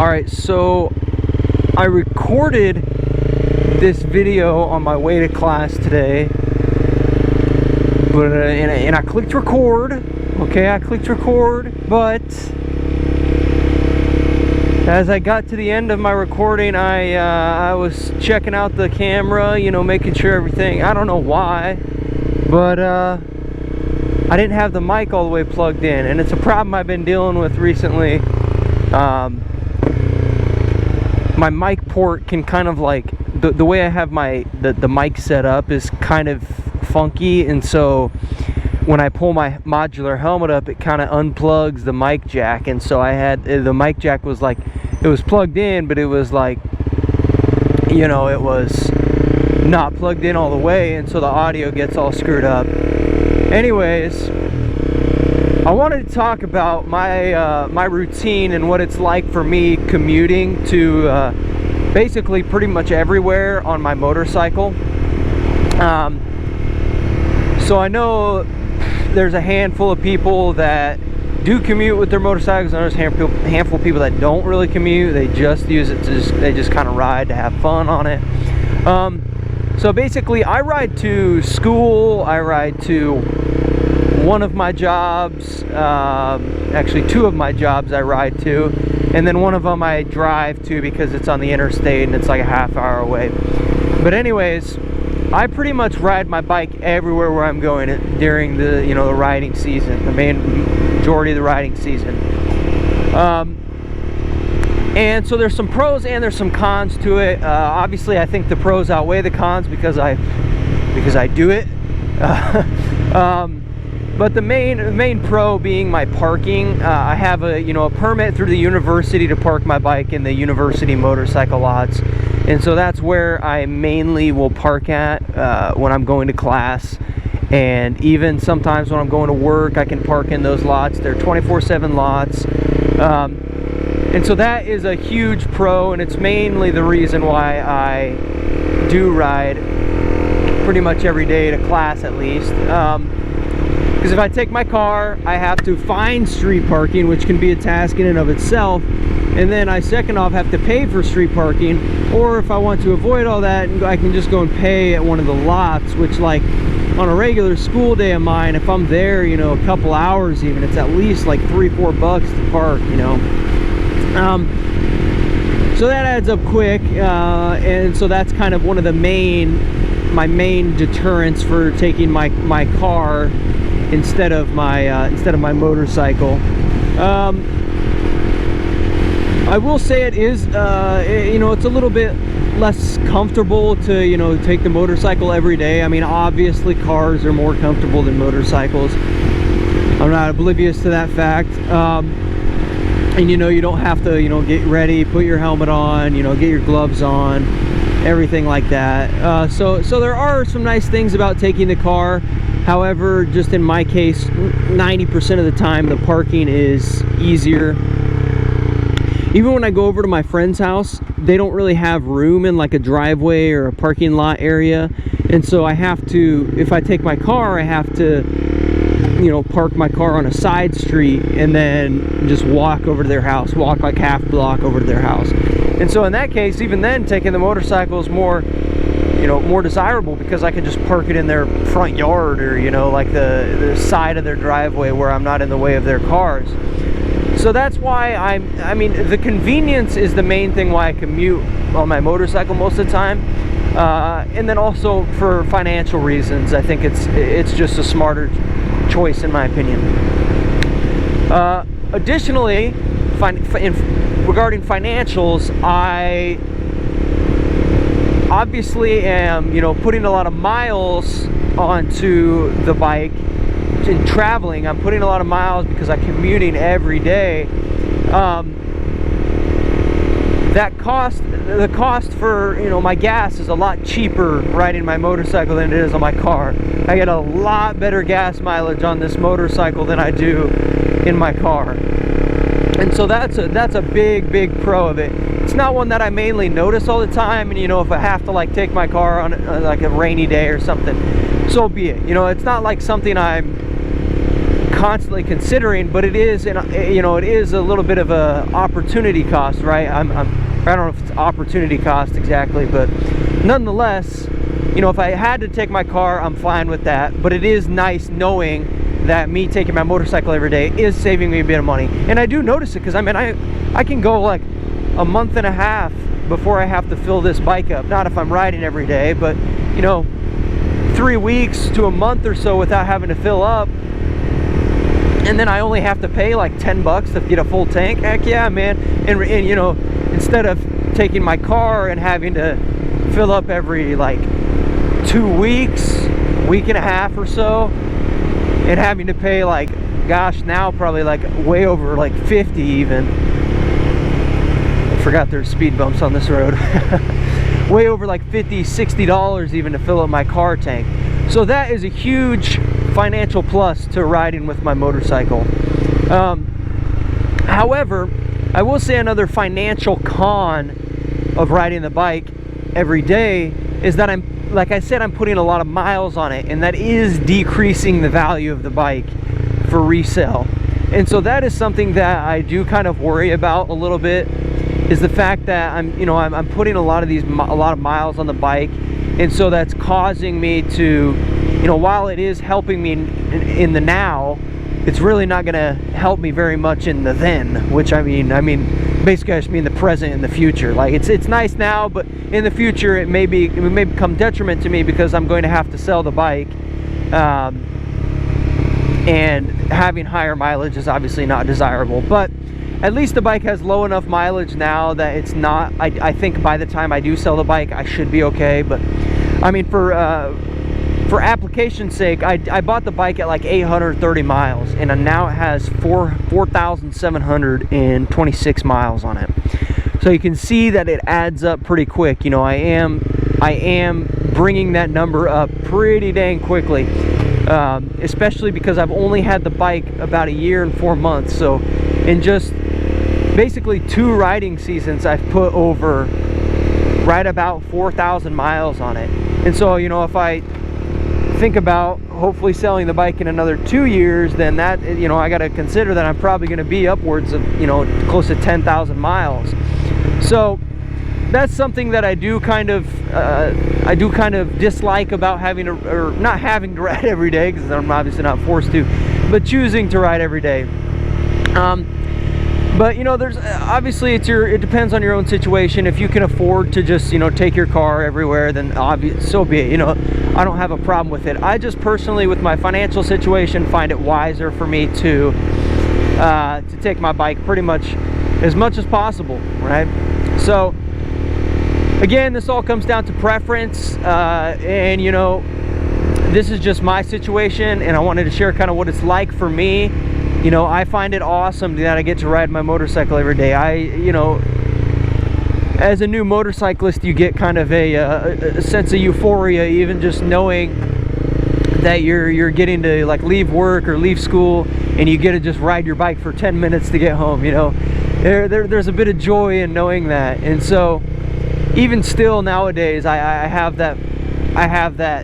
Alright, so I recorded this video on my way to class today, but and I clicked record. Okay, I clicked record, but as I got to the end of my recording, I was checking out the camera, you know, making sure everything, I don't know why, but I didn't have the mic all the way plugged in, and it's a problem I've been dealing with recently. My mic port can kind of like, the way I have the mic set up is kind of funky, and so when I pull my modular helmet up, it kind of unplugs the mic jack, and so I had, the mic jack was like, it was plugged in, but it was like, you know, it was not plugged in all the way, and so the audio gets all screwed up. Anyways, I wanted to talk about my routine and what it's like for me commuting to basically pretty much everywhere on my motorcycle. So I know there's a handful of people that do commute with their motorcycles, and there's a handful of people that don't really commute. They just use it to they just kind of ride to have fun on it. So basically, I ride to school, I ride to one of my jobs, actually two of my jobs I ride to, and then one of them I drive to because it's on the interstate and it's like a half-hour away. But anyways, I pretty much ride my bike everywhere where I'm going during the, you know, the riding season, the majority of the riding season. And so there's some pros and there's some cons to it. Obviously, I think the pros outweigh the cons because I do it. But the main pro being my parking. I have a permit through the university to park my bike in the university motorcycle lots, and so that's where I mainly will park at when I'm going to class, and even sometimes when I'm going to work, I can park in those lots. They're 24/7 lots, and so that is a huge pro, and it's mainly the reason why I do ride pretty much every day to class, at least. Because if I take my car, I have to find street parking, which can be a task in and of itself, and then I second off have to pay for street parking. Or if I want to avoid all that, I can just go and pay at one of the lots, which, like on a regular school day of mine, if I'm there, you know, a couple hours even, it's at least like $3-4 to park, you know. So that adds up quick, and so that's kind of one of the my main deterrents for taking my car instead of my motorcycle. I will say it is, you know, it's a little bit less comfortable to, you know, take the motorcycle every day. I mean, obviously cars are more comfortable than motorcycles. I'm not oblivious to that fact. And you know, you don't have to, you know, get ready, put your helmet on, you know, get your gloves on, everything like that. So there are some nice things about taking the car. However, just in my case, 90% of the time the parking is easier. Even when I go over to my friend's house, they don't really have room in like a driveway or a parking lot area, and so I have to, if I take my car, I have to, you know, park my car on a side street and then just walk over to their house, walk like half block over to their house. And so in that case, even then, taking the motorcycle is more, you know, more desirable, because I can just park it in their front yard, or, you know, like the side of their driveway where I'm not in the way of their cars. So that's why I mean, the convenience is the main thing why I commute on my motorcycle most of the time. And then also for financial reasons, I think it's just a smarter choice in my opinion. Additionally, regarding financials, I obviously am, you know, putting a lot of miles onto the bike. In traveling, I'm putting a lot of miles because I'm commuting every day. The cost for, you know, my gas is a lot cheaper riding my motorcycle than it is on my car. I get a lot better gas mileage on this motorcycle than I do in my car, and so that's a big pro of it. It's not one that I mainly notice all the time, and you know, if I have to like take my car on like a rainy day or something, so be it. You know, it's not like something I'm constantly considering, but it is, you know, it is a little bit of a opportunity cost, right? I don't know if it's opportunity cost exactly, but nonetheless, you know, if I had to take my car, I'm fine with that. But it is nice knowing that me taking my motorcycle every day is saving me a bit of money. And I do notice it, because I mean, I can go like a month and a half before I have to fill this bike up. Not if I'm riding every day, but you know, 3 weeks to a month or so without having to fill up. And then I only have to pay like 10 bucks to get a full tank. Heck yeah, man. And you know, instead of taking my car and having to fill up every like 2 weeks, week and a half or so, and having to pay like, gosh, now probably like way over like 50 even. I forgot there's speed bumps on this road. Way over like $50-$60 even to fill up my car tank. So that is a huge financial plus to riding with my motorcycle. However, I will say another financial con of riding the bike every day is that like I said, I'm putting a lot of miles on it, and that is decreasing the value of the bike for resale. And so that is something that I do kind of worry about a little bit, is the fact that I'm putting a lot of miles on the bike, and so that's causing me to, you know, while it is helping me in the now, it's really not going to help me very much in the then, which I mean basically I just mean the present and the future. Like it's nice now, but in the future it may become detriment to me, because I'm going to have to sell the bike, and having higher mileage is obviously not desirable. But at least the bike has low enough mileage now that it's not, I think by the time I do sell the bike, I should be okay. But I mean, for application's sake, I bought the bike at like 830 miles, and now it has 4,726 miles on it. So you can see that it adds up pretty quick. You know, I am bringing that number up pretty dang quickly, especially because I've only had the bike about 1 year and 4 months. So in just basically 2 riding seasons, I've put over right about 4,000 miles on it. And so, you know, if I think about hopefully selling the bike in another 2 years, then that, you know, I got to consider that I'm probably going to be upwards of, you know, close to 10,000 miles. So that's something that I do kind of dislike about having to, or not having to ride every day, because I'm obviously not forced to, but choosing to ride every day. But you know, there's obviously it depends on your own situation. If you can afford to just, you know, take your car everywhere, then so be it. You know, I don't have a problem with it. I just personally, with my financial situation, find it wiser for me to take my bike pretty much as possible, right? So again, this all comes down to preference, and you know, this is just my situation, and I wanted to share kind of what it's like for me. You know, I find it awesome that I get to ride my motorcycle every day. You know, as a new motorcyclist, you get kind of a sense of euphoria, even just knowing that you're getting to like leave work or leave school, and you get to just ride your bike for 10 minutes to get home. You know, there's a bit of joy in knowing that. And so even still nowadays, I have that,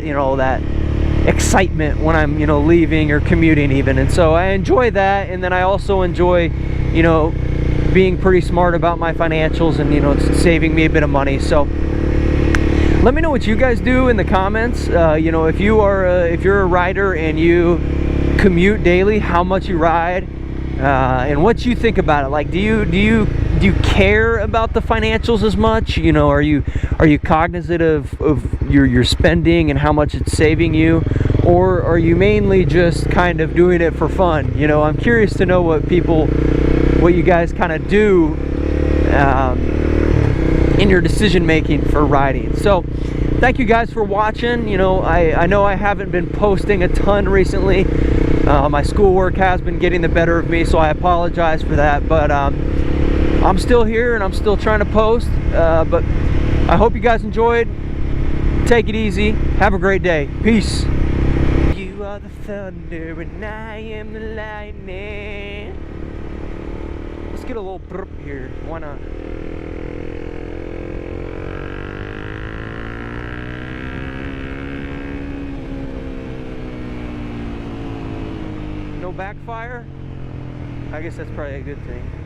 you know, that excitement when I'm, you know, leaving or commuting even. And so I enjoy that, and then I also enjoy, you know, being pretty smart about my financials, and you know, it's saving me a bit of money. So let me know what you guys do in the comments. You know, if you're a rider and you commute daily, how much you ride, and what you think about it. Like, do you care about the financials as much? You know, are you cognizant of your spending and how much it's saving you, or are you mainly just kind of doing it for fun? You know, I'm curious to know what you guys kind of do in your decision making for riding. So thank you guys for watching. You know, I know I haven't been posting a ton recently. My schoolwork has been getting the better of me, so I apologize for that, but I'm still here and I'm still trying to post. But I hope you guys enjoyed. Take it easy. Have a great day. Peace. You are the thunder and I am the lightning. Let's get a little burp here. Why not? No no backfire. I guess that's probably a good thing.